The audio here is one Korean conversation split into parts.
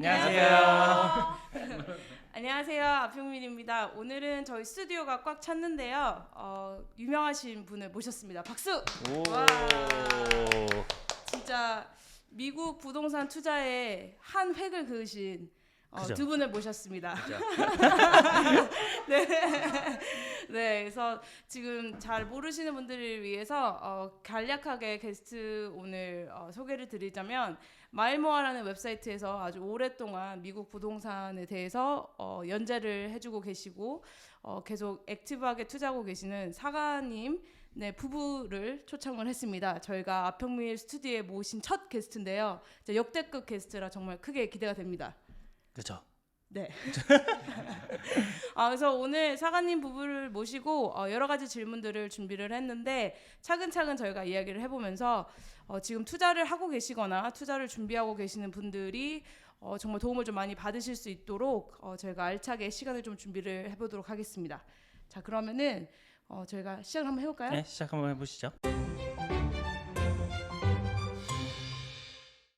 안녕하세요. 안녕하세요. 아평민입니다. 오늘은 저희 스튜디오가 꽉 찼는데요. 유명하신 분을 모셨습니다. 박수! 오. 와, 진짜 미국 부동산 투자에 한 획을 그으신 두 분을 모셨습니다. 네. 네, 그래서 지금 잘 모르시는 분들을 위해서 간략하게 게스트 오늘 소개를 드리자면 마일모아라는 웹사이트에서 아주 오랫동안 미국 부동산에 대해서 연재를 해주고 계시고 계속 액티브하게 투자하고 계시는 사가님 네, 부부를 초청을 했습니다. 저희가 아평밀 스튜디오에 모신 첫 게스트인데요. 역대급 게스트라 정말 크게 기대가 됩니다. 그렇죠. 네. 그래서 오늘 사가님 부부를 모시고 여러 가지 질문들을 준비를 했는데 차근차근 저희가 이야기를 해보면서 지금 투자를 하고 계시거나 투자를 준비하고 계시는 분들이 정말 도움을 좀 많이 받으실 수 있도록 저희가 알차게 시간을 좀 준비를 해보도록 하겠습니다. 자, 그러면은 저희가 시작을 한번 해볼까요? 네, 시작 한번 해보시죠.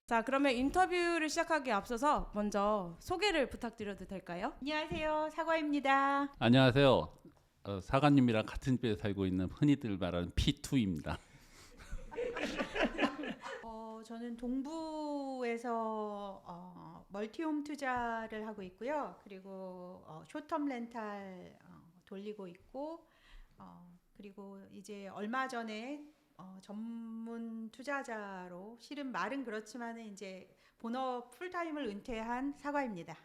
자, 그러면 인터뷰를 시작하기에 앞서서 먼저 소개를 부탁드려도 될까요? 안녕하세요, 사과입니다. 안녕하세요. 사관님이랑 같은 집에 살고 있는 흔히들 말하는 P2입니다. 저는 동부에서 멀티홈 투자를 하고 있고요. 그리고 쇼텀 렌탈 돌리고 있고, 그리고 이제 얼마 전에 전문 투자자로 실은 말은 그렇지만은 이제 본업 풀타임을 은퇴한 사과입니다.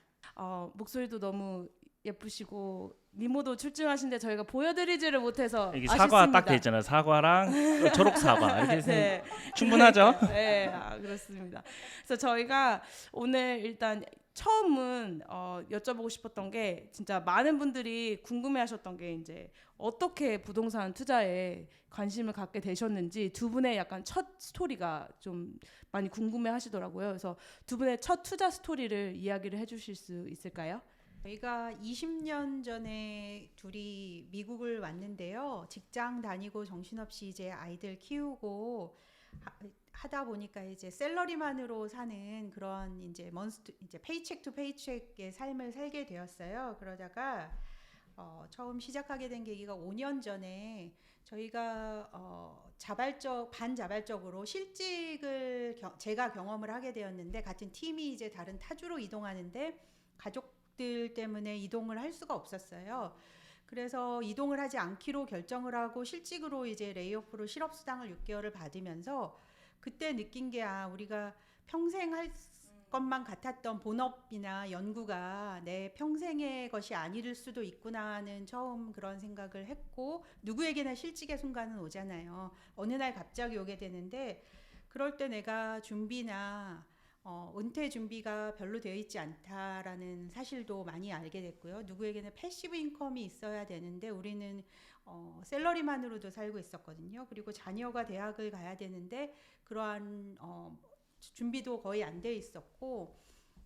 목소리도 너무 예쁘시고 미모도 출중하신데 저희가 보여드리지를 못해서 여기 아쉽습니다. 사과 딱 돼 있잖아요. 사과랑 초록 사과 이렇게 네. 충분하죠? 네, 그렇습니다. 그래서 저희가 오늘 일단 처음은 여쭤보고 싶었던 게 진짜 많은 분들이 궁금해하셨던 게 이제 어떻게 부동산 투자에 관심을 갖게 되셨는지 두 분의 약간 첫 스토리가 좀 많이 궁금해하시더라고요. 그래서 두 분의 첫 투자 스토리를 이야기를 해주실 수 있을까요? 저희가 20년 전에 둘이 미국을 왔는데요. 직장 다니고 정신없이 이제 아이들 키우고 하다 보니까 이제 셀러리만으로 사는 그런 이제 이제 페이첵 투 페이첵의 삶을 살게 되었어요. 그러다가 처음 시작하게 된 계기가 5년 전에 저희가 반자발적으로 실직을 제가 경험을 하게 되었는데 같은 팀이 이제 다른 타주로 이동하는데 가족들 때문에 이동을 할 수가 없었어요. 그래서 이동을 하지 않기로 결정을 하고 실직으로 이제 레이오프로 실업수당을 6개월을 받으면서 그때 느낀 게 우리가 평생 할 것만 같았던 본업이나 연구가 내 평생의 것이 아닐 수도 있구나 하는 처음 그런 생각을 했고, 누구에게나 실직의 순간은 오잖아요. 어느 날 갑자기 오게 되는데 그럴 때 내가 준비나 은퇴 준비가 별로 되어 있지 않다라는 사실도 많이 알게 됐고요. 누구에게나 패시브 인컴이 있어야 되는데 우리는 샐러리만으로도 살고 있었거든요. 그리고 자녀가 대학을 가야 되는데 그러한 준비도 거의 안 돼 있었고,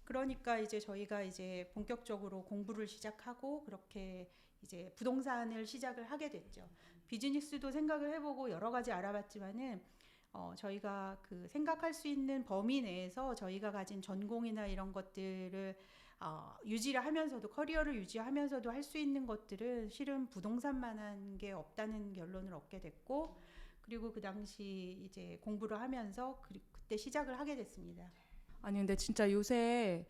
그러니까 이제 저희가 이제 본격적으로 공부를 시작하고 그렇게 이제 부동산을 시작을 하게 됐죠. 비즈니스도 생각을 해보고 여러 가지 알아봤지만은 저희가 그 생각할 수 있는 범위 내에서 저희가 가진 전공이나 이런 것들을 유지를 하면서도 커리어를 유지하면서도 할 수 있는 것들은 실은 부동산만한 게 없다는 결론을 얻게 됐고, 그리고 그 당시 이제 공부를 하면서 그때 시작을 하게 됐습니다. 아니 근데 진짜 요새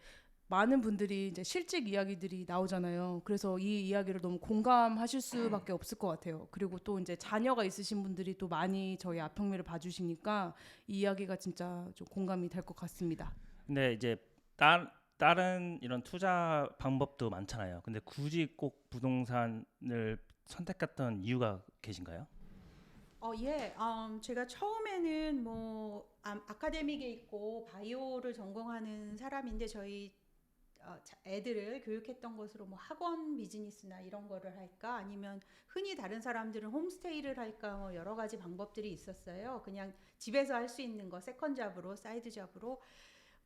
많은 분들이 이제 실직 이야기들이 나오잖아요. 그래서 이 이야기를 너무 공감하실 수밖에 없을 것 같아요. 그리고 또 이제 자녀가 있으신 분들이 또 많이 저희 아평미를 봐주시니까 이 이야기가 진짜 좀 공감이 될 것 같습니다. 근데 이제 다른 이런 투자 방법도 많잖아요. 근데 굳이 꼭 부동산을 선택했던 이유가 계신가요? 예. 제가 처음에는 뭐 아카데믹에 있고 바이오를 전공하는 사람인데 저희 애들을 교육했던 것으로 뭐 학원 비즈니스나 이런 거를 할까, 아니면 흔히 다른 사람들은 홈스테이를 할까, 뭐 여러 가지 방법들이 있었어요. 그냥 집에서 할 수 있는 거 세컨 잡으로, 사이드 잡으로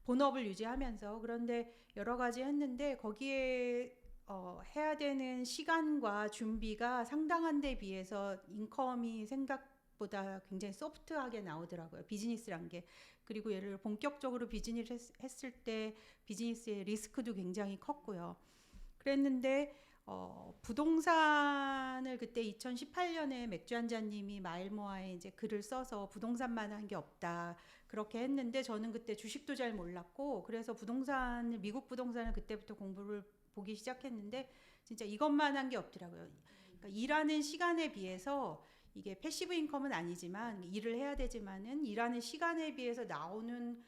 본업을 유지하면서. 그런데 여러 가지 했는데 거기에 해야 되는 시간과 준비가 상당한 데 비해서 인컴이 생각보다 굉장히 소프트하게 나오더라고요. 비즈니스란 게. 그리고 예를 들어 본격적으로 비즈니스 했을 때 비즈니스의 리스크도 굉장히 컸고요. 그랬는데 부동산을 그때 2018년에 맥주 한잔님이 마일모아에 이제 글을 써서 부동산만 한 게 없다 그렇게 했는데 저는 그때 주식도 잘 몰랐고 그래서 부동산을 미국 부동산을 그때부터 공부를 보기 시작했는데 진짜 이것만 한 게 없더라고요. 그러니까 일하는 시간에 비해서 이게 패시브 인컴은 아니지만 일을 해야 되지만은 일하는 시간에 비해서 나오는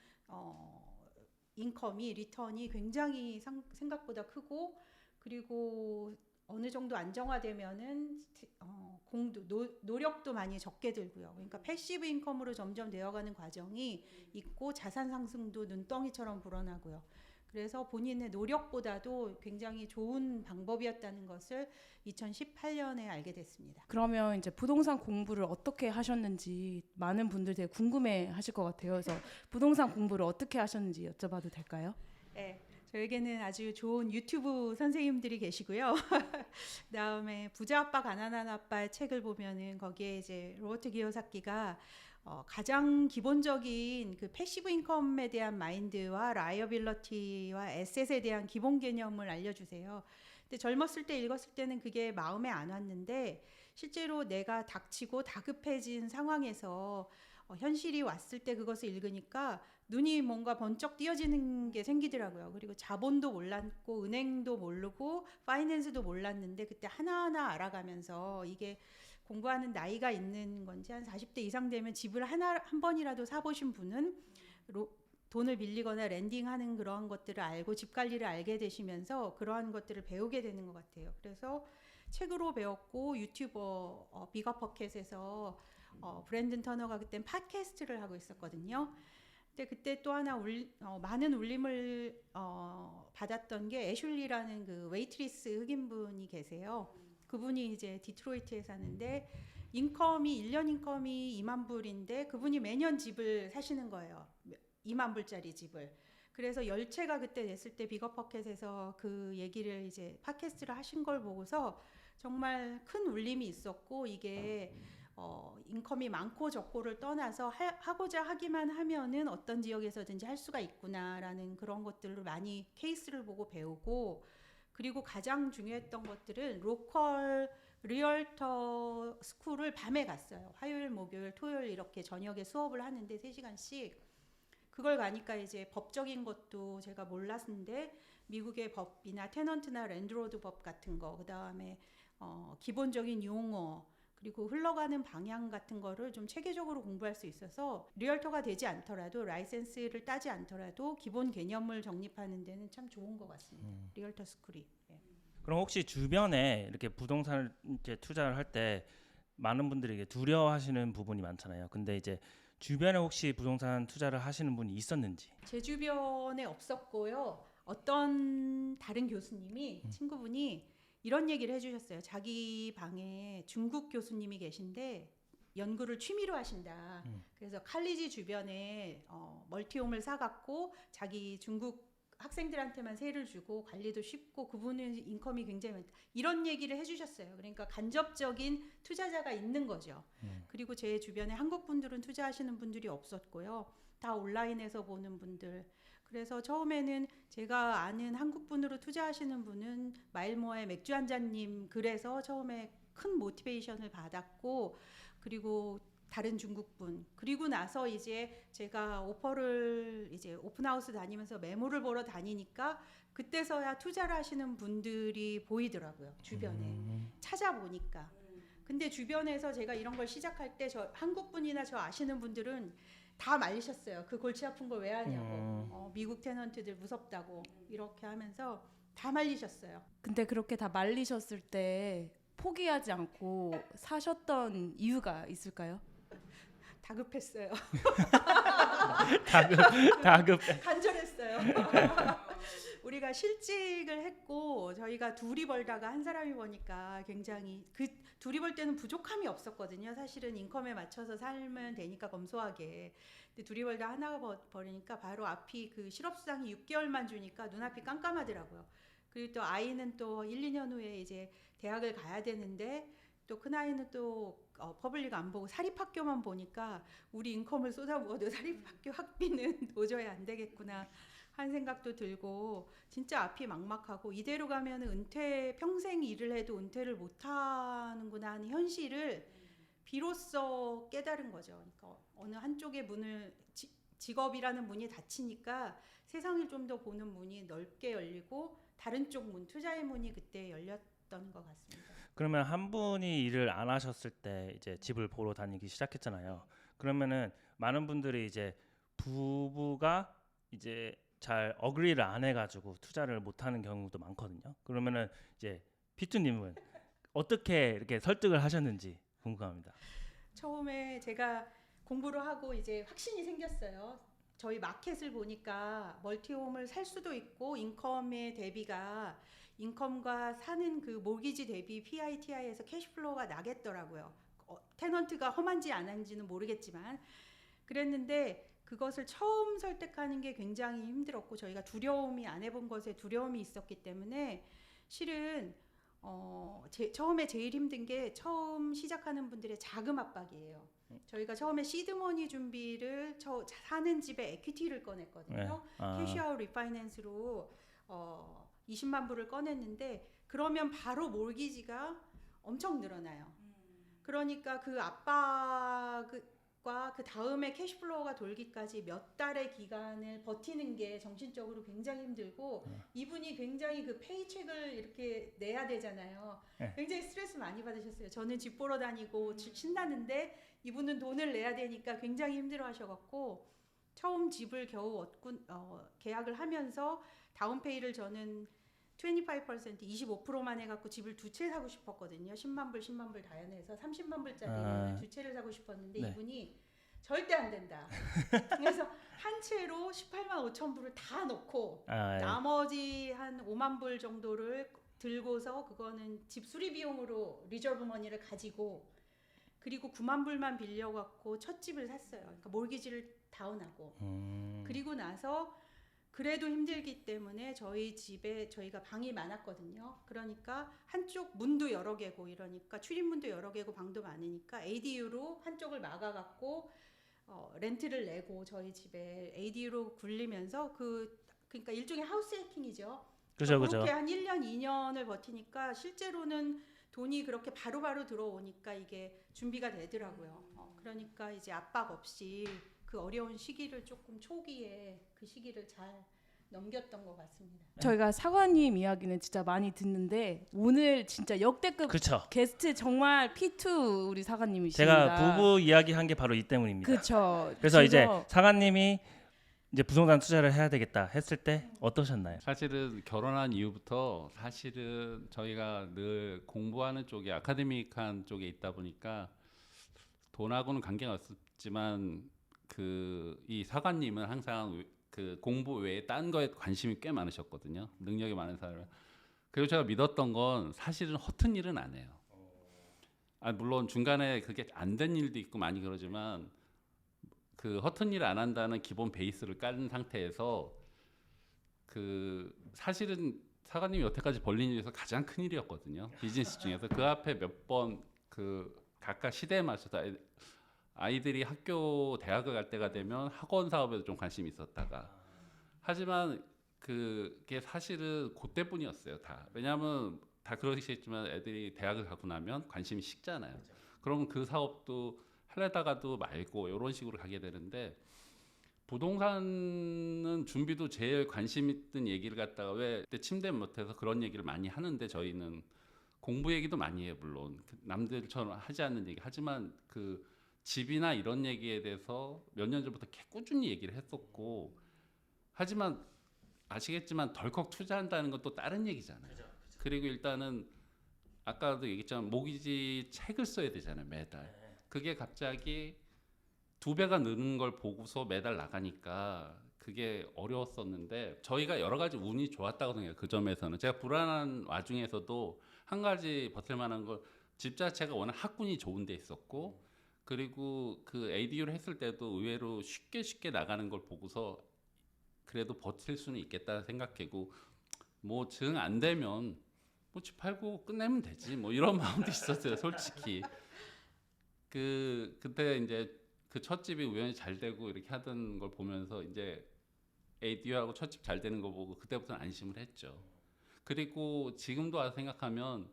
인컴이 리턴이 굉장히 생각보다 크고 그리고 어느 정도 안정화되면은 노력도 많이 적게 들고요. 그러니까 패시브 인컴으로 점점 되어가는 과정이 있고 자산 상승도 눈덩이처럼 불어나고요. 그래서 본인의 노력보다도 굉장히 좋은 방법이었다는 것을 2018년에 알게 됐습니다. 그러면 이제 부동산 공부를 어떻게 하셨는지 많은 분들 되게 궁금해하실 것 같아요. 그래서 부동산 공부를 어떻게 하셨는지 여쭤봐도 될까요? 네. 저에게는 아주 좋은 유튜브 선생님들이 계시고요. 그다음에 부자 아빠 가난한 아빠의 책을 보면은 거기에 이제 로버트 기요사키가 가장 기본적인 그 패시브 인컴에 대한 마인드와 라이어빌러티와 에셋에 대한 기본 개념을 알려주세요. 근데 젊었을 때 읽었을 때는 그게 마음에 안 왔는데 실제로 내가 닥치고 다급해진 상황에서 현실이 왔을 때 그것을 읽으니까 눈이 뭔가 번쩍 띄어지는 게 생기더라고요. 그리고 자본도 몰랐고 은행도 모르고 파이낸스도 몰랐는데 그때 하나하나 알아가면서 이게 공부하는 나이가 있는 건지 한 40대 이상 되면 집을 한 번이라도 사보신 분은 돈을 빌리거나 렌딩하는 그러한 것들을 알고 집 관리를 알게 되시면서 그러한 것들을 배우게 되는 것 같아요. 그래서 책으로 배웠고 유튜버 비거퍼켓에서 브랜든 터너가 그땐 팟캐스트를 하고 있었거든요. 근데 그때 또 하나 많은 울림을 받았던 게 애슐리라는 그 웨이트리스 흑인분이 계세요. 그분이 이제 디트로이트에 사는데 1년 인컴이 2만 불인데 그분이 매년 집을 사시는 거예요. 2만 불짜리 집을. 그래서 열채가 그때 냈을 때 비거퍼켓에서 그 얘기를 이제 팟캐스트를 하신 걸 보고서 정말 큰 울림이 있었고 이게 인컴이 많고 적고를 떠나서 하고자 하기만 하면은 어떤 지역에서든지 할 수가 있구나라는 그런 것들을 많이 케이스를 보고 배우고 그리고 가장 중요했던 것들은 로컬 리얼터 스쿨을 밤에 갔어요. 화요일, 목요일, 토요일 이렇게 저녁에 수업을 하는데 3시간씩 그걸 가니까 이제 법적인 것도 제가 몰랐는데 미국의 법이나 테넌트나 랜드로드 법 같은 거 그다음에 기본적인 용어 그리고 흘러가는 방향 같은 거를 좀 체계적으로 공부할 수 있어서 리얼터가 되지 않더라도 라이센스를 따지 않더라도 기본 개념을 정립하는 데는 참 좋은 것 같습니다. 리얼터 스쿨이. 예. 그럼 혹시 주변에 이렇게 부동산을 이제 투자를 할 때 많은 분들이 이게 두려워하시는 부분이 많잖아요. 근데 이제 주변에 혹시 부동산 투자를 하시는 분이 있었는지? 제 주변에 없었고요. 어떤 다른 교수님이 친구분이 이런 얘기를 해주셨어요. 자기 방에 중국 교수님이 계신데 연구를 취미로 하신다. 그래서 칼리지 주변에 멀티홈을 사갖고 자기 중국 학생들한테만 세를 주고 관리도 쉽고 그분은 인컴이 굉장히 많다. 이런 얘기를 해주셨어요. 그러니까 간접적인 투자자가 있는 거죠. 그리고 제 주변에 한국 분들은 투자하시는 분들이 없었고요. 다 온라인에서 보는 분들. 그래서 처음에는 제가 아는 한국 분으로 투자하시는 분은 마일모아의 맥주 한잔님 글에서 처음에 큰 모티베이션을 받았고 그리고 다른 중국분 그리고 나서 이제 제가 오퍼를 이제 오픈하우스 다니면서 매물을 보러 다니니까 그때서야 투자를 하시는 분들이 보이더라고요. 주변에 찾아보니까. 근데 주변에서 제가 이런 걸 시작할 때 저 한국분이나 저 아시는 분들은 다 말리셨어요. 그 골치 아픈 걸 왜 하냐고. 미국 테넌트들 무섭다고 이렇게 하면서 다 말리셨어요. 근데 그렇게 다 말리셨을 때 포기하지 않고 사셨던 이유가 있을까요? 다급했어요. 다급. 간절했어요. 우리가 실직을 했고 저희가 둘이 벌다가 한 사람이 버니까 굉장히 그 둘이 벌 때는 부족함이 없었거든요. 사실은 인컴에 맞춰서 살면 되니까 검소하게. 근데 둘이 벌다 하나가 버리니까 바로 앞이 그 실업수당이 6개월만 주니까 눈앞이 깜깜하더라고요. 그리고 또 아이는 또 1, 2년 후에 이제 대학을 가야 되는데 또 큰아이는 또 퍼블릭 안 보고 사립학교만 보니까 우리 인컴을 쏟아부어도 사립학교 학비는 도저히 안 되겠구나 한 생각도 들고 진짜 앞이 막막하고 이대로 가면 은퇴 평생 일을 해도 은퇴를 못 하는구나 하는 현실을 비로소 깨달은 거죠. 그러니까 어느 한쪽의 문을 직업이라는 문이 닫히니까 세상을 좀 더 보는 문이 넓게 열리고 다른 쪽 문, 투자의 문이 그때 열렸던 것 같습니다. 그러면 한 분이 일을 안 하셨을 때 이제 집을 보러 다니기 시작했잖아요. 그러면은 많은 분들이 이제 부부가 이제 잘 어그리를 안 해가지고 투자를 못하는 경우도 많거든요. 그러면은 이제 피투님은 어떻게 이렇게 설득을 하셨는지 궁금합니다. 처음에 제가 공부를 하고 이제 확신이 생겼어요. 저희 마켓을 보니까 멀티홈을 살 수도 있고 인컴의 대비가 인컴과 사는 그 모기지 대비 PITI에서 캐시플로우가 나겠더라고요. 테넌트가 험한지 안 한지는 모르겠지만 그랬는데 그것을 처음 설득하는 게 굉장히 힘들었고 저희가 두려움이 안 해본 것에 두려움이 있었기 때문에 실은 처음에 제일 힘든 게 처음 시작하는 분들의 자금 압박이에요. 저희가 처음에 시드머니 준비를 사는 집에 에퀴티를 꺼냈거든요. 네. 캐시아웃 리파이낸스로 20만 불을 꺼냈는데 그러면 바로 몰기지가 엄청 늘어나요. 그러니까 그 압박과 그 다음에 캐시플로우가 돌기까지 몇 달의 기간을 버티는 게 정신적으로 굉장히 힘들고 이분이 굉장히 그 페이첵을 이렇게 내야 되잖아요. 네. 굉장히 스트레스 많이 받으셨어요. 저는 집 보러 다니고 신나는데 이분은 돈을 내야 되니까 굉장히 힘들어하셔갖고 처음 집을 겨우 계약을 하면서 다운페이를 저는 25%만 해갖고 집을 두 채 사고 싶었거든요. 10만 불 다 해서 30만 불짜리 두 채를 사고 싶었는데 네. 이분이 절대 안 된다. 그래서 한 채로 18만 5천 불을 다 넣고 나머지 한 5만 불 정도를 들고서 그거는 집 수리 비용으로 리저브 머니를 가지고 그리고 9만 불만 빌려갖고 첫 집을 샀어요. 그러니까 몰기지를 다운하고 그리고 나서 그래도 힘들기 때문에 저희 집에 저희가 방이 많았거든요. 그러니까 한쪽 문도 여러 개고 이러니까 출입문도 여러 개고 방도 많으니까 ADU로 한쪽을 막아갖고 렌트를 내고 저희 집에 ADU로 굴리면서 그러니까 일종의 하우스 해킹이죠. 그죠. 그렇게 한 1년, 2년을 버티니까 실제로는 돈이 그렇게 바로바로 들어오니까 이게 준비가 되더라고요. 그러니까 이제 압박 없이 그 어려운 시기를 조금 초기에 그 시기를 잘 넘겼던 것 같습니다. 저희가 사관님 이야기는 진짜 많이 듣는데 오늘 진짜 역대급 그렇죠. 게스트 정말 P2 우리 사관님이십니다. 제가 부부 이야기한 게 바로 이 때문입니다. 그렇죠. 그래서 이제 사관님이 이제 부동산 투자를 해야 되겠다 했을 때 어떠셨나요? 사실은 결혼한 이후부터 사실은 저희가 늘 공부하는 쪽에 아카데믹한 쪽에 있다 보니까 돈하고는 관계가 없었지만 이 사관님은 항상 그 공부 외에 딴 거에 관심이 꽤 많으셨거든요. 능력이 많은 사람. 그리고 제가 믿었던 건 사실은 허튼 일은 안 해요. 물론 중간에 그게 안 된 일도 있고 많이 그러지만 그 허튼 일을 안 한다는 기본 베이스를 깔은 상태에서 그 사실은 사관님이 여태까지 벌린 일에서 가장 큰 일이었거든요. 비즈니스 중에서 그 앞에 몇 번 그 각각 시대에 맞춰서 아이들이 학교 대학을 갈 때가 되면 학원 사업에도 좀 관심이 있었다가 하지만 그게 사실은 그때뿐이었어요. 다. 왜냐하면 다 그러시겠지만 애들이 대학을 가고 나면 관심이 식잖아요. 그럼 그 사업도 하려다가도 말고 이런 식으로 가게 되는데 부동산은 준비도 제일 관심 있던 얘기를 갖다가 왜 그때 침대 못해서 그런 얘기를 많이 하는데 저희는 공부 얘기도 많이 해요. 물론 남들처럼 하지 않는 얘기 하지만 그 집이나 이런 얘기에 대해서 몇 년 전부터 꾸준히 얘기를 했었고 하지만 아시겠지만 덜컥 투자한다는 건 또 다른 얘기잖아요. 그리고 일단은 아까도 얘기했지만 모기지 책을 써야 되잖아요. 매달. 그게 갑자기 2배가 느는 걸 보고서 매달 나가니까 그게 어려웠었는데 저희가 여러 가지 운이 좋았다고 생각해요. 그 점에서는 제가 불안한 와중에서도 한 가지 버틸만한 걸 집 자체가 워낙 학군이 좋은 데 있었고 그리고 그 ADU를 했을 때도 의외로 쉽게 나가는 걸 보고서 그래도 버틸 수는 있겠다 생각하고 뭐 정 안 되면 뭐 집 팔고 끝내면 되지 뭐 이런 마음도 있었어요 솔직히. 그때 이제 그 첫 집이 우연히 잘 되고 이렇게 하던 걸 보면서 이제 AD하고 첫 집 잘 되는 거 보고 그때부터는 안심을 했죠. 그리고 지금도 와서 생각하면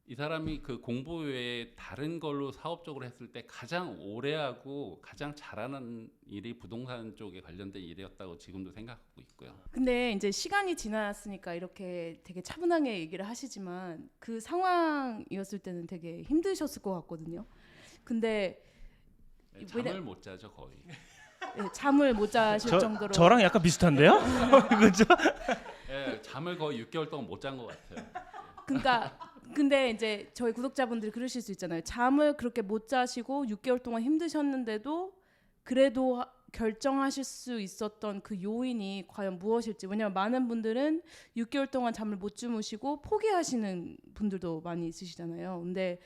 이 사람이 그 공부 외에 다른 걸로 사업적으로 했을 때 가장 오래 하고 가장 잘하는 일이 부동산 쪽에 관련된 일이었다고 지금도 생각하고 있고요. 근데 이제 시간이 지났으니까 이렇게 되게 차분하게 얘기를 하시지만 그 상황이었을 때는 되게 힘드셨을 것 같거든요. 근데 네, 잠을 못 자죠 거의. 네, 잠을 못 자실 정도로. 저랑 약간 비슷한데요? 그죠? 네, 잠을 거의 6개월 동안 못 잔 것 같아요. 그러니까 근데 이제 저희 구독자분들이 그러실 수 있잖아요. 잠을 그렇게 못 자시고 6개월 동안 힘드셨는데도 그래도 결정하실 수 있었던 그 요인이 과연 무엇일지. 왜냐하면 많은 분들은 6개월 동안 잠을 못 주무시고 포기하시는 분들도 많이 있으시잖아요. 근데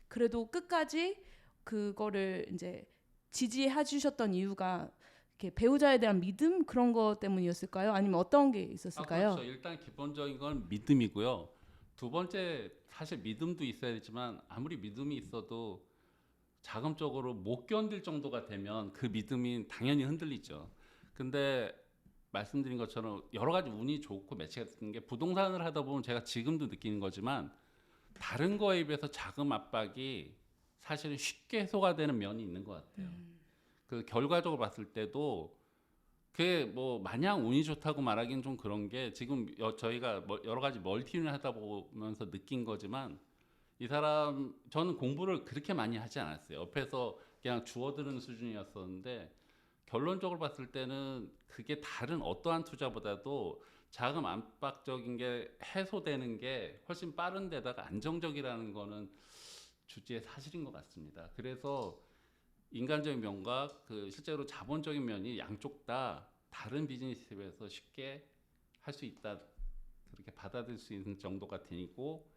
그래도 끝까지 그거를 이제 지지해 주셨던 이유가 이렇게 배우자에 대한 믿음 그런 것 때문이었을까요? 아니면 어떤 게 있었을까요? 그렇죠. 일단 기본적인 건 믿음이고요. 두 번째 사실 믿음도 있어야 되지만 아무리 믿음이 있어도 자금적으로 못 견딜 정도가 되면 그 믿음이 당연히 흔들리죠. 근데 말씀드린 것처럼 여러 가지 운이 좋고 매치가 되는 게 부동산을 하다 보면 제가 지금도 느끼는 거지만 다른 거에 비해서 자금 압박이 사실은 쉽게 해소가 되는 면이 있는 것 같아요. 그 결과적으로 봤을 때도 그게 뭐 마냥 운이 좋다고 말하기는 좀 그런 게 지금 저희가 여러 가지 멀티를 하다 보면서 느낀 거지만 이 사람 저는 공부를 그렇게 많이 하지 않았어요. 옆에서 그냥 주워드는 수준이었었는데 결론적으로 봤을 때는 그게 다른 어떠한 투자보다도 자금 압박적인 게 해소되는 게 훨씬 빠른 데다가 안정적이라는 거는 주지의 사실인 것 같습니다. 그래서 인간적인 면과 그 실제로 자본적인 면이 양쪽 다 다른 비즈니스에서 쉽게 할 수 있다 그렇게 받아들일 수 있는 정도가 되고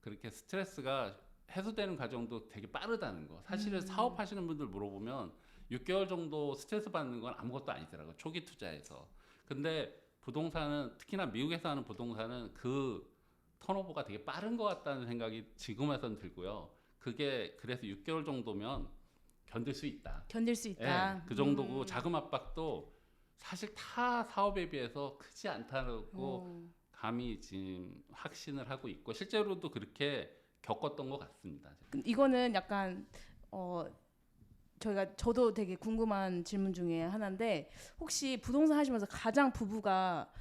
그렇게 스트레스가 해소되는 과정도 되게 빠르다는 거. 사실은 사업하시는 분들 물어보면 6개월 정도 스트레스 받는 건 아무것도 아니더라고요. 초기 투자에서. 근데 부동산은 특히나 미국에서 하는 부동산은 그 턴오버가 되게 빠른 것 같다는 생각이 지금 와서는 들고요. 그게 그래서 6개월 정도면 견딜 수 있다. 견딜 수 있다. 예, 그 정도고 자금 압박도 사실 타 사업에 비해서 크지 않다고 감히 지금 확신을 하고 있고 실제로도 그렇게 겪었던 것 같습니다. 이거는 약간 저도 되게 궁금한 질문 중에 하나인데 혹시 부동산 하시면서 가장 부부가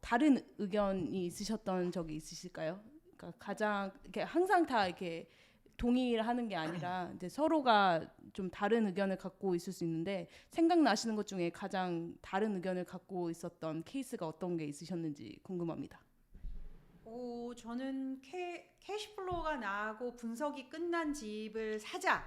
다른 의견이 있으셨던 적이 있으실까요? 그러니까 가장 이렇게 항상 다 이렇게 동의를 하는 게 아니라 이제 서로가 좀 다른 의견을 갖고 있을 수 있는데 생각나시는 것 중에 가장 다른 의견을 갖고 있었던 케이스가 어떤 게 있으셨는지 궁금합니다. 저는 캐시플로우가 나고 분석이 끝난 집을 사자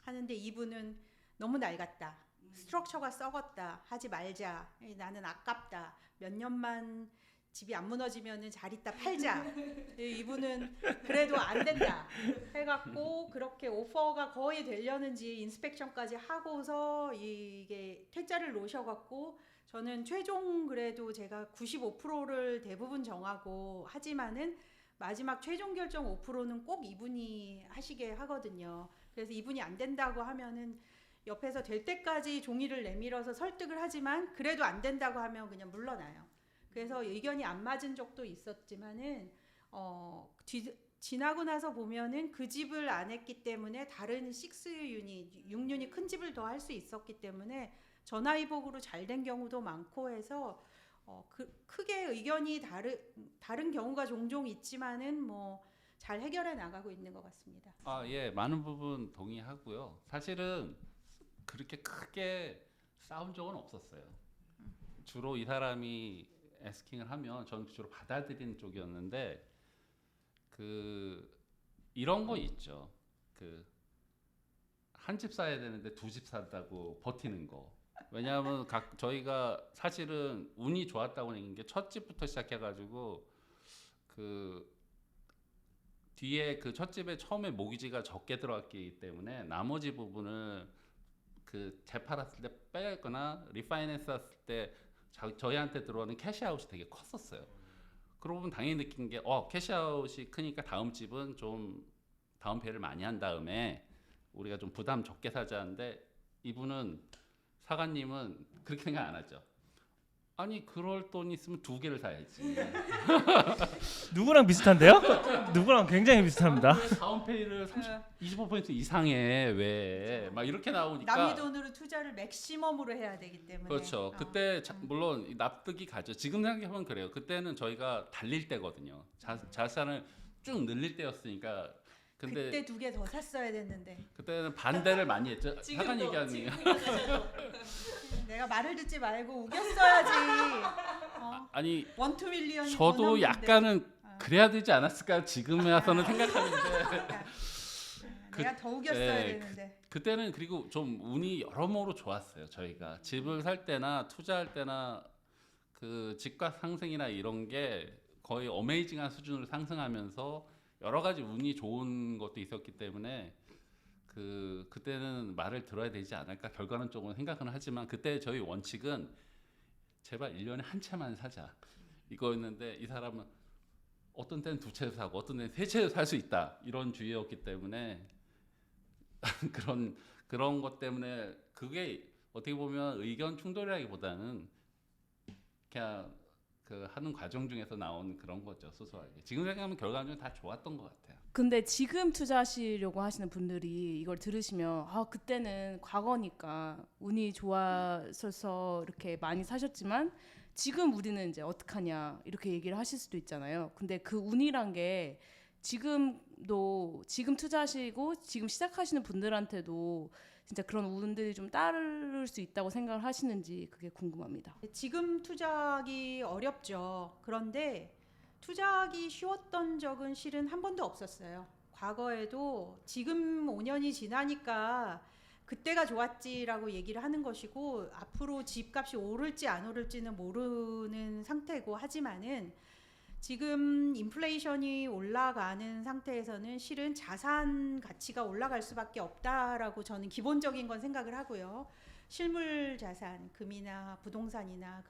하는데 이분은 너무 낡았다. 스트럭처가 썩었다. 하지 말자. 나는 아깝다. 몇 년만 집이 안 무너지면은 잘 있다 팔자. 이분은 그래도 안 된다 해갖고 그렇게 오퍼가 거의 되려는지 인스펙션까지 하고서 이게 퇴짜를 놓으셔갖고 저는 최종 그래도 제가 95%를 대부분 정하고 하지만은 마지막 최종 결정 5%는 꼭 이분이 하시게 하거든요. 그래서 이분이 안 된다고 하면은 옆에서 될 때까지 종이를 내밀어서 설득을 하지만 그래도 안 된다고 하면 그냥 물러나요. 그래서 의견이 안 맞은 적도 있었지만은 지나고 나서 보면은 그 집을 안 했기 때문에 다른 6유닛, 6유닛 큰 집을 더 할 수 있었기 때문에 전화위복으로 잘 된 경우도 많고 해서 크게 의견이 다른 경우가 종종 있지만은 뭐 잘 해결해 나가고 있는 것 같습니다. 예, 많은 부분 동의하고요. 사실은 그렇게 크게 싸운 적은 없었어요. 주로 이 사람이 에스킹을 하면 저는 주로 받아들이는 쪽이었는데 이런 거 있죠. 한 집 사야 되는데 두 집 산다고 버티는 거. 왜냐하면 저희가 사실은 운이 좋았다고 하는 게 첫 집부터 시작해가지고 뒤에 그 첫 집에 처음에 모기지가 적게 들어갔기 때문에 나머지 부분을 재팔았을 때 빼거나 리파이낸스 했을 때 저희한테 들어오는 캐시아웃이 되게 컸었어요. 그러고 보면 당연히 느낀 게 캐시아웃이 크니까 다음 집은 좀 다운 페이를 많이 한 다음에 우리가 좀 부담 적게 사자는데 이분은 사관님은 그렇게 생각 안 하죠. 아니 그럴 돈 있으면 2개를 사야지. 누구랑 비슷한데요? 누구랑 굉장히 비슷합니다. 왜 다운페이를 25% 이상해 왜? 막 이렇게 나오니까. 남의 돈으로 투자를 맥시멈으로 해야 되기 때문에. 그렇죠. 그때 물론 납득이 가죠. 지금 생각해보면 그래요. 그때는 저희가 달릴 때거든요. 자산을 쭉 늘릴 때였으니까. 근데 그때 2개 더 샀어야 됐는데. 그때는 반대를 많이 했죠. 사관 얘기하는 게. 내가 말을 듣지 말고 우겼어야지. 아니 1-2 밀리언이 저도 약간은 그래야 되지 않았을까 지금에 와서는 생각하는데 내가 더 우겼어야 네, 되는데. 그때는 그리고 좀 운이 여러모로 좋았어요. 저희가 집을 살 때나 투자할 때나 그 집값 상승이나 이런 게 거의 어메이징한 수준으로 상승하면서 여러 가지 운이 좋은 것도 있었기 때문에 그때는 말을 들어야 되지 않을까 결과는 조금 생각은 하지만 그때 저희 원칙은 제발 1년에 한 채만 사자 이거였는데 이 사람은 어떤 때는 2채 사고 어떤 때는 3채 살 수 있다 이런 주의였기 때문에 그런 것 때문에 그게 어떻게 보면 의견 충돌이라기보다는 그냥 그 하는 과정 중에서 나온 그런 거죠 소소하게. 지금 생각하면 결과는 다 좋았던 것 같아요. 근데 지금 투자하시려고 하시는 분들이 이걸 들으시면 그때는 과거니까 운이 좋았어서 이렇게 많이 사셨지만 지금 우리는 이제 어떡하냐 이렇게 얘기를 하실 수도 있잖아요. 근데 그 운이란 게 지금 투자하시고 지금 시작하시는 분들한테도 진짜 그런 운들이 좀 따를 수 있다고 생각을 하시는지 그게 궁금합니다. 지금 투자하기 어렵죠. 그런데 투자하기 쉬웠던 적은 실은 한 번도 없었어요. 과거에도 지금 5년이 지나니까 그때가 좋았지라고 얘기를 하는 것이고 앞으로 집값이 오를지 안 오를지는 모르는 상태고 하지만은 지금 인플레이션이 올라가는 상태에서는 실은 자산 가치가 올라갈 수밖에 없다라고 저는 기본적인 건 생각을 하고요. 실물 자산, 금이나 부동산이나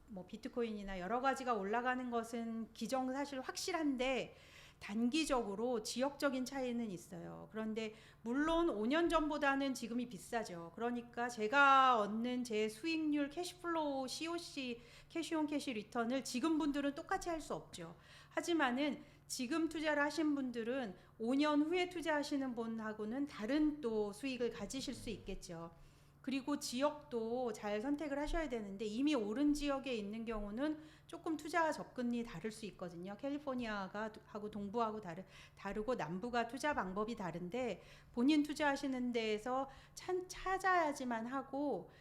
뭐 비트코인이나 여러 가지가 올라가는 것은 기정사실 확실한데 단기적으로 지역적인 차이는 있어요. 그런데 물론 5년 전보다는 지금이 비싸죠. 그러니까 제가 얻는 제 수익률 캐시플로우 COC 캐시온 캐시 리턴을 지금 분들은 똑같이 할 수 없죠. 하지만은 지금 투자를 하신 분들은 5년 후에 투자하시는 분하고는 다른 또 수익을 가지실 수 있겠죠. 그리고 지역도 잘 선택을 하셔야 되는데 이미 오른 지역에 있는 경우는 조금 투자 접근이 다를 수 있거든요. 캘리포니아가 하고 동부하고 다르고 남부가 투자 방법이 다른데 본인 투자하시는 데에서 찾아야지만 하고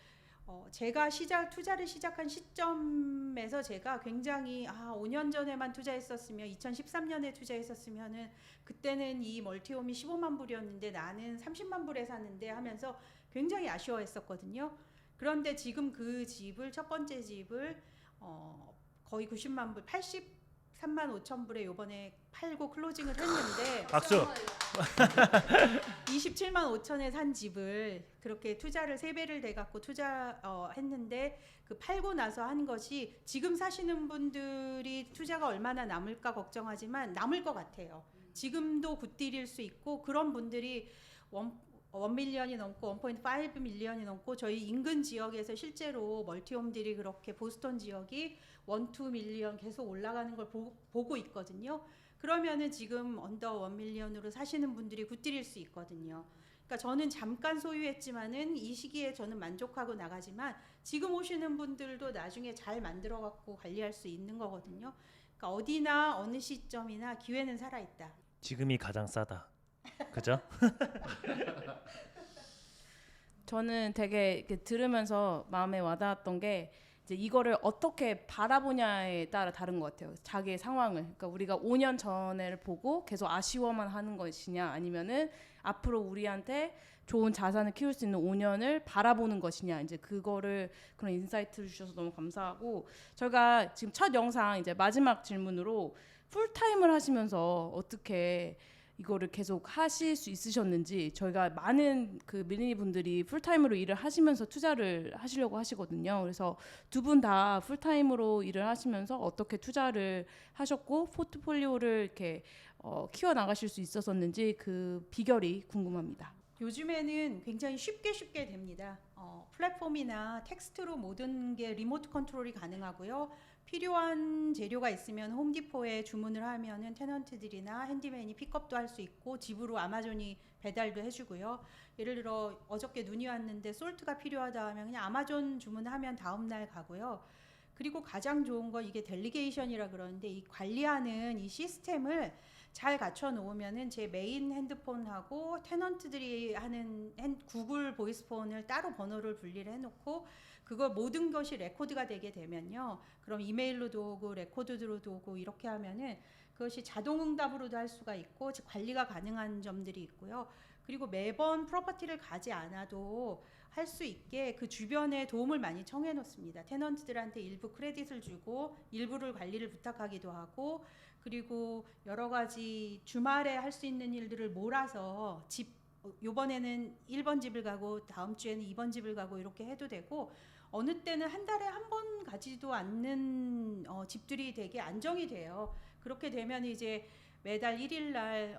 제가 투자를 시작한 시점에서 제가 굉장히 5년 전에만 투자했었으면 2013년에 투자했었으면은 그때는 이 멀티홈이 15만 불이었는데 나는 30만 불에 샀는데 하면서 굉장히 아쉬워했었거든요. 그런데 지금 그 집을 첫 번째 집을 거의 90만 불, 83만 5천 불에 이번에 팔고 클로징을 했는데 박수. 27만 5천에 산 집을 그렇게 투자를 3배를 돼갖고 했는데 그 팔고 나서 한 것이 지금 사시는 분들이 투자가 얼마나 남을까 걱정하지만 남을 것 같아요. 지금도 굿딜일 수 있고 그런 분들이 1 밀리언이 넘고 1.5 밀리언이 넘고 저희 인근 지역에서 실제로 멀티홈들이 그렇게 보스턴 지역이 1-2 밀리언 계속 올라가는 걸 보고 있거든요. 그러면은 지금 언더 1 밀리언으로 사시는 분들이 굿딜일 수 있거든요. 그러니까 저는 잠깐 소유했지만은 이 시기에 저는 만족하고 나가지만 지금 오시는 분들도 나중에 잘 만들어 갖고 관리할 수 있는 거거든요. 그러니까 어디나 어느 시점이나 기회는 살아 있다. 지금이 가장 싸다. 그죠? 저는 되게 이렇게 들으면서 마음에 와닿았던 게 이제 이거를 어떻게 바라보냐에 따라 다른 것 같아요. 자기의 상황을. 그러니까 우리가 5년 전을 보고 계속 아쉬워만 하는 것이냐 아니면은 앞으로 우리한테 좋은 자산을 키울 수 있는 5년을 바라보는 것이냐 이제 그거를 그런 인사이트를 주셔서 너무 감사하고 저희가 지금 첫 영상 이제 마지막 질문으로 풀타임을 하시면서 어떻게 이거를 계속 하실 수 있으셨는지 저희가 많은 그 밀리니 분들이 풀타임으로 일을 하시면서 투자를 하시려고 하시거든요. 그래서 두 분 다 풀타임으로 일을 하시면서 어떻게 투자를 하셨고 포트폴리오를 이렇게 키워 나가실 수 있었었는지 그 비결이 궁금합니다. 요즘에는 굉장히 쉽게 됩니다. 플랫폼이나 텍스트로 모든 게 리모트 컨트롤이 가능하고요. 필요한 재료가 있으면 홈디포에 주문을 하면은 테넌트들이나 핸디맨이 픽업도 할 수 있고 집으로 아마존이 배달도 해주고요. 예를 들어 어저께 눈이 왔는데 솔트가 필요하다 하면 그냥 아마존 주문하면 다음 날 가고요. 그리고 가장 좋은 거 이게 델리게이션이라 그러는데 이 관리하는 이 시스템을 잘 갖춰 놓으면은 제 메인 핸드폰하고 테넌트들이 하는 구글 보이스폰을 따로 번호를 분리를 해놓고 그걸 모든 것이 레코드가 되게 되면요. 그럼 이메일로도 오고 레코드로도 오고 이렇게 하면은 그것이 자동응답으로도 할 수가 있고 관리가 가능한 점들이 있고요. 그리고 매번 프로퍼티를 가지 않아도 할 수 있게 그 주변에 도움을 많이 청해 놓습니다. 테넌트들한테 일부 크레딧을 주고 일부를 관리를 부탁하기도 하고 그리고 여러 가지 주말에 할 수 있는 일들을 몰아서 요번에는 1번 집을 가고 다음 주에는 2번 집을 가고 이렇게 해도 되고 어느 때는 한 달에 한 번 가지도 않는 집들이 되게 안정이 돼요. 그렇게 되면 이제 매달 1일 날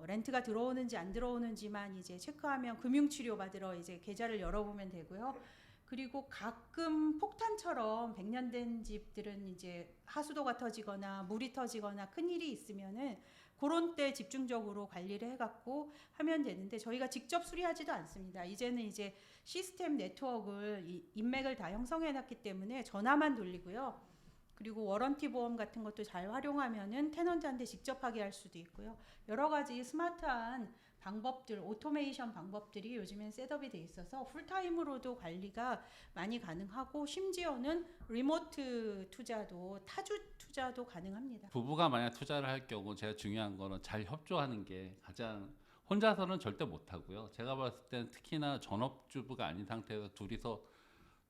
렌트가 들어오는지 안 들어오는지만 이제 체크하면 금융치료 받으러 이제 계좌를 열어보면 되고요. 그리고 가끔 폭탄처럼 100년 된 집들은 이제 하수도가 터지거나 물이 터지거나 큰일이 있으면은 그런 때 집중적으로 관리를 해갖고 하면 되는데 저희가 직접 수리하지도 않습니다. 이제는 이제 시스템 네트워크를 인맥을 다 형성해놨기 때문에 전화만 돌리고요. 그리고 워런티 보험 같은 것도 잘 활용하면은 테넌트한테 직접 하게 할 수도 있고요. 여러 가지 스마트한 방법들, 오토메이션 방법들이 요즘엔 셋업이 돼 있어서 풀타임으로도 관리가 많이 가능하고 심지어는 리모트 투자도 타주 투자도 가능합니다. 부부가 만약 투자를 할 경우 제가 중요한 거는 잘 협조하는 게 가장 혼자서는 절대 못 하고요. 제가 봤을 때는 특히나 전업주부가 아닌 상태에서 둘이서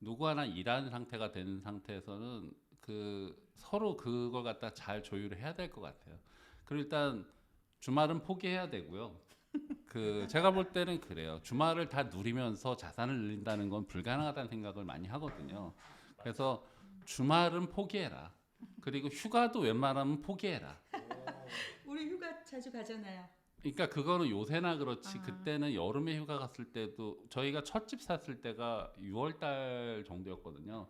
누구 하나 일하는 상태가 되는 상태에서는 서로 그걸 갖다 잘 조율을 해야 될 것 같아요. 그리고 일단 주말은 포기해야 되고요. 제가 볼 때는 그래요. 주말을 다 누리면서 자산을 늘린다는 건 불가능하다는 생각을 많이 하거든요. 그래서 주말은 포기해라. 그리고 휴가도 웬만하면 포기해라. 우리 휴가 자주 가잖아요. 그러니까 그거는 요새나 그렇지 그때는 여름에 휴가 갔을 때도 저희가 첫 집 샀을 때가 6월 달 정도였거든요.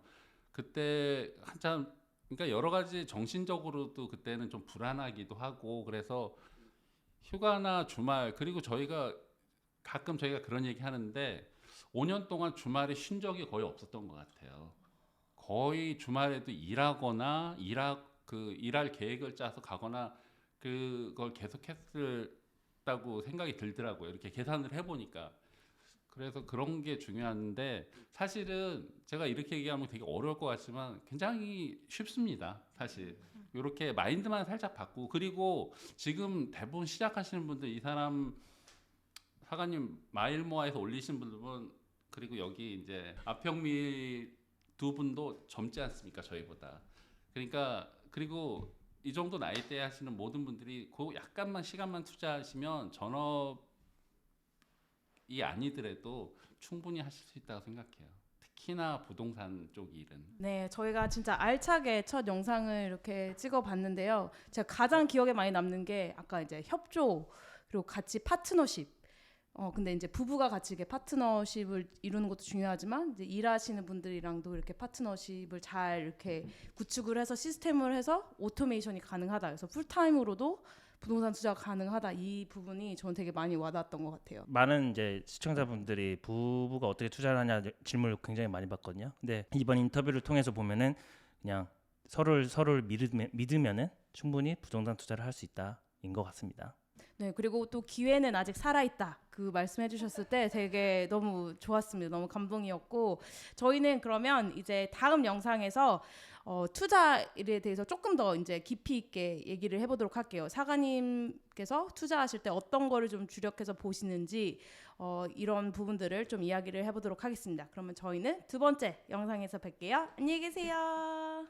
그때 한참 그러니까 여러 가지 정신적으로도 그때는 좀 불안하기도 하고 그래서 휴가나 주말 그리고 저희가 가끔 저희가 그런 얘기 하는데 5년 동안 주말에 쉰 적이 거의 없었던 것 같아요. 거의 주말에도 일하거나 일할 계획을 짜서 가거나 그걸 계속했다고 생각이 들더라고요. 이렇게 계산을 해보니까. 그래서 그런 게 중요한데 사실은 제가 이렇게 얘기하면 되게 어려울 것 같지만 굉장히 쉽습니다. 사실 이렇게 마인드만 살짝 바꾸고 그리고 지금 대부분 시작하시는 분들 이 사람 사관님 마일모아에서 올리신 분들은 그리고 여기 이제 아평미 두 분도 젊지 않습니까 저희보다. 그러니까 그리고 이 정도 나이대 하시는 모든 분들이 그 약간만 시간만 투자하시면 전업이 아니더라도 충분히 하실 수 있다고 생각해요. 특히나 부동산 쪽 일은. 네, 저희가 진짜 알차게 첫 영상을 이렇게 찍어봤는데요. 제가 가장 기억에 많이 남는 게 아까 이제 협조 그리고 같이 파트너십. 근데 이제 부부가 같이 이렇게 파트너십을 이루는 것도 중요하지만 이제 일하시는 분들이랑도 이렇게 파트너십을 잘 이렇게 구축을 해서 시스템을 해서 오토메이션이 가능하다. 그래서 풀타임으로도 부동산 투자가 가능하다. 이 부분이 저는 되게 많이 와닿았던 것 같아요. 많은 이제 시청자분들이 부부가 어떻게 투자를 하냐 질문을 굉장히 많이 받거든요. 근데 이번 인터뷰를 통해서 보면은 그냥 서로를 믿으면은 충분히 부동산 투자를 할 수 있다인 것 같습니다. 네, 그리고 또 기회는 아직 살아있다. 그 말씀해 주셨을 때 되게 너무 좋았습니다. 너무 감동이었고 저희는 그러면 이제 다음 영상에서 투자에 대해서 조금 더 이제 깊이 있게 얘기를 해보도록 할게요. 사가님께서 투자하실 때 어떤 거를 좀 주력해서 보시는지 이런 부분들을 좀 이야기를 해보도록 하겠습니다. 그러면 저희는 두 번째 영상에서 뵐게요. 안녕히 계세요.